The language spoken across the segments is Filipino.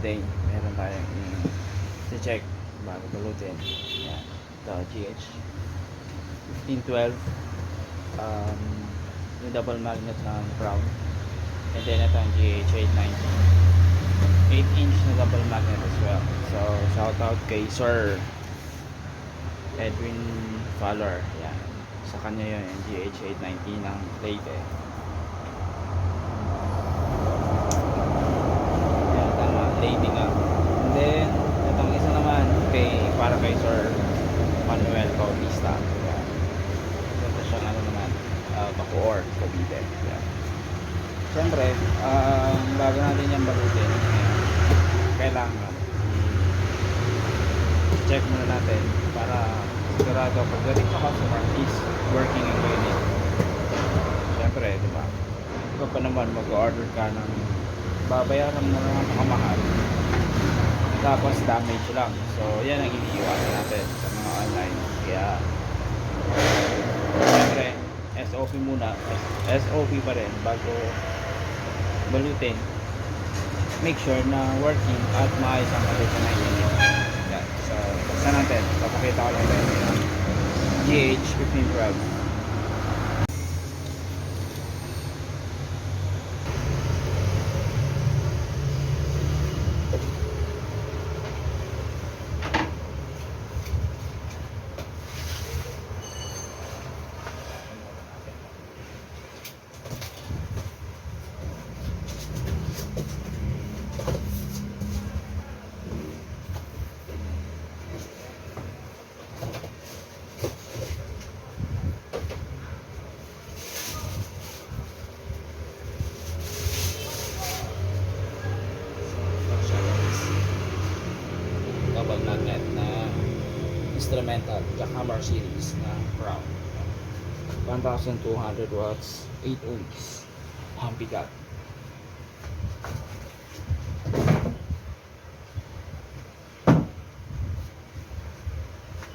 day meron tayong check bago balotin. Yan, ito JH-1512, yung double magnet ng crown, and then ito ang JH-890, 8-inch na double magnet as well. So shout out kay Sir Edwin Fowler, yan, sa kanya yun yung JH-890 ng Leyte. Yan, tama, Leyte nga. And then itong isa naman para kay Sir Manuel Bautista. Yan, ito siyang ano naman, Bacoor, Cavite. Yan, siyempre bago natin yung balutin, kailangan check muna natin para sigurado pagdating sa customer is working and ready. Siyempre, diba, ikaw pa naman mag-order ka ng babayaran mo na nakamahal tapos damage lang. So yan ang iniiwasan natin sa mga online. Kaya siyempre SOP muna, SOP pa rin bago balutin. Make sure na working at maayos ang condition ng unit. Yan. So basta natin, papakita ko lang tayo ng JH-1512. Double magnet na instrumental jackhammer series na crown, 1200 watts, 8 ohms ang bigat.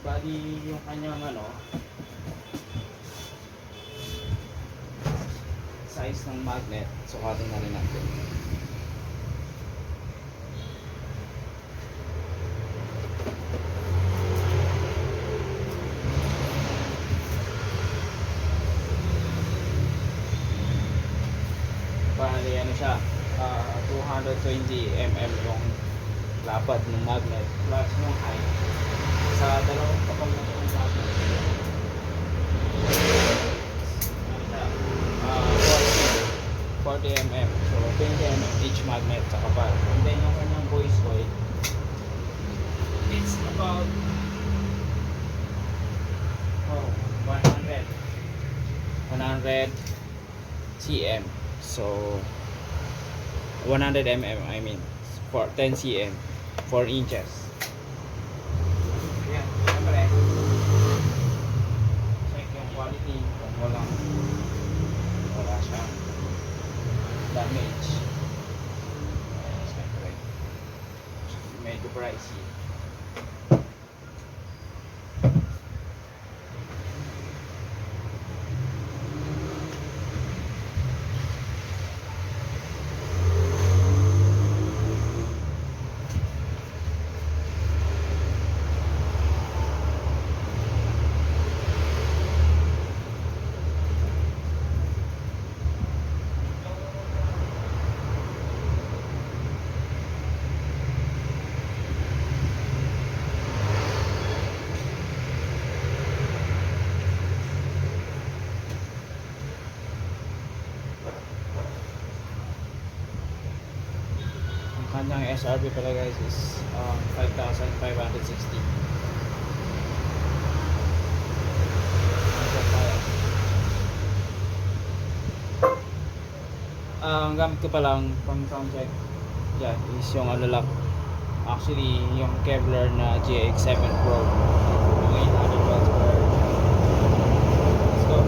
Bali yung kanyang size ng magnet, sukatin na rin natin. Bali siya, 220 mm yung lapad ng magnet plus yung height sa dalawang kapal na yung magnet. Siya, 40 mm, so 20 mm each magnet sa kapal. And then yung kanyang voice coil, it's about 100 cm. So 100 mm, I mean, for 10 cm, 4 inches. Yan, siyempre check yung quality kung wala siyang damage. Siyempre medyo pricey. Kanyang SRP pala guys is 5,560. Ang gamit ko pa lang pang sound check yan is yung lock, actually yung Kevlar na GX7 Pro, yung 800 watts per. Let's go.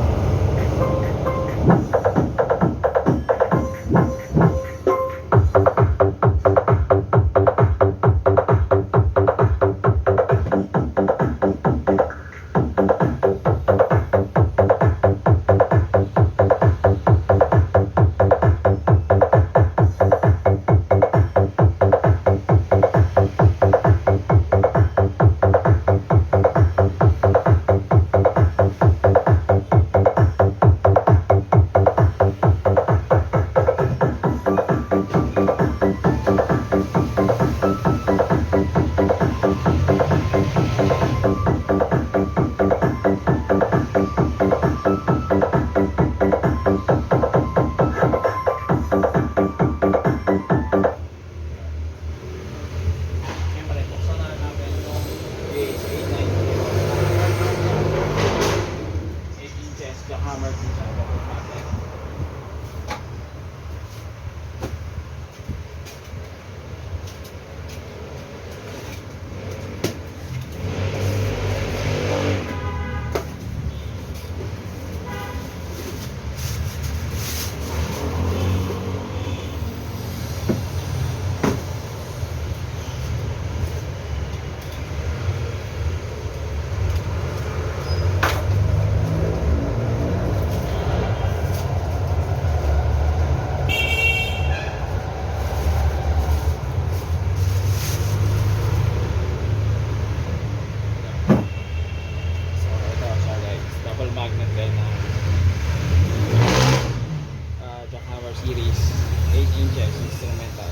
instrumental.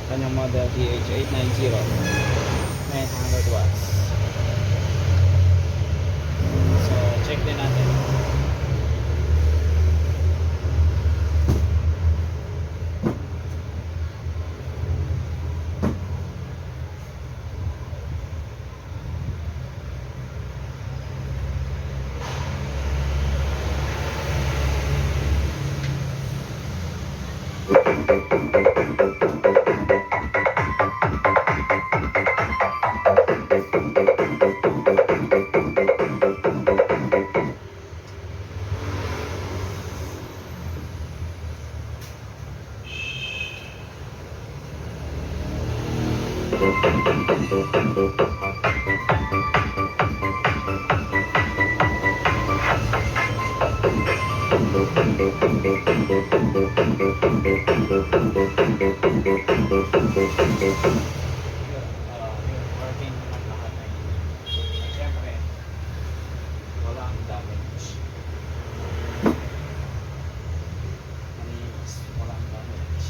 Kanyang model JH-890, 900 watts. So check din natin. Working naman lahat na yun. At syempre, walang damage. Malinis, walang damage.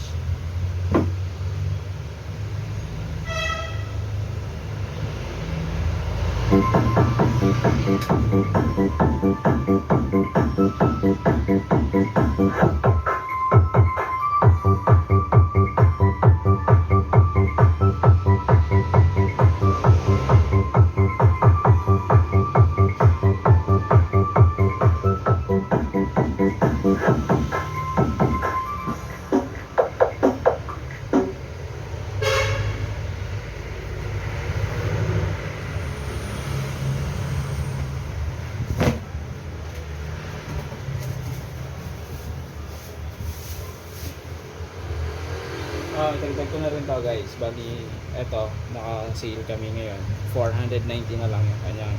Dagdag ko na rin to guys. Bali, eto, naka-sale kami ngayon. 490 na lang yung kanyang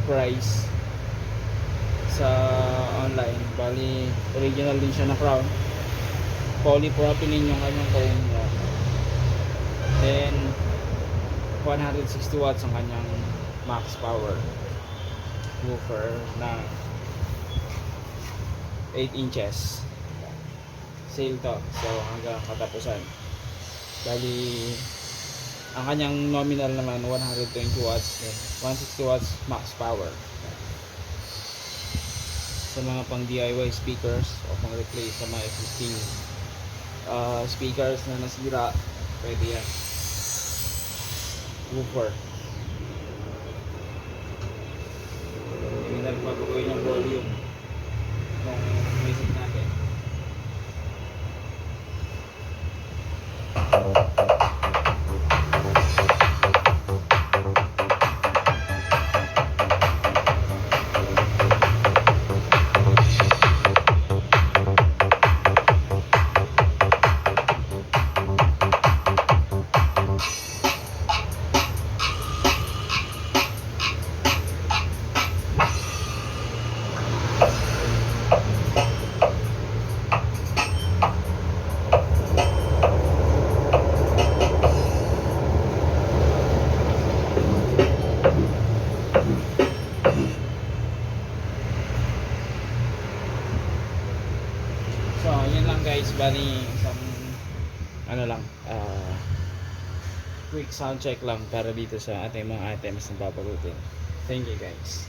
price sa online. Bali, original din siya na crown. Polypropylene yung kanyang cone niya. Then 160 watts ang kanyang max power woofer na 8 inches. Sale to, so hanggang katapusan. Bali, ang kanyang nominal naman 120 watts, 160 watts max power. Sa mga pang DIY speakers o pang replace sa mga existing speakers na nasira, pwede yan. Woofer. Hindi na paguguin yung volume ng music natin. So, yun lang guys. Bali, isang ano lang, quick sound check lang para dito sa ating mga items na babalutin. Thank you guys.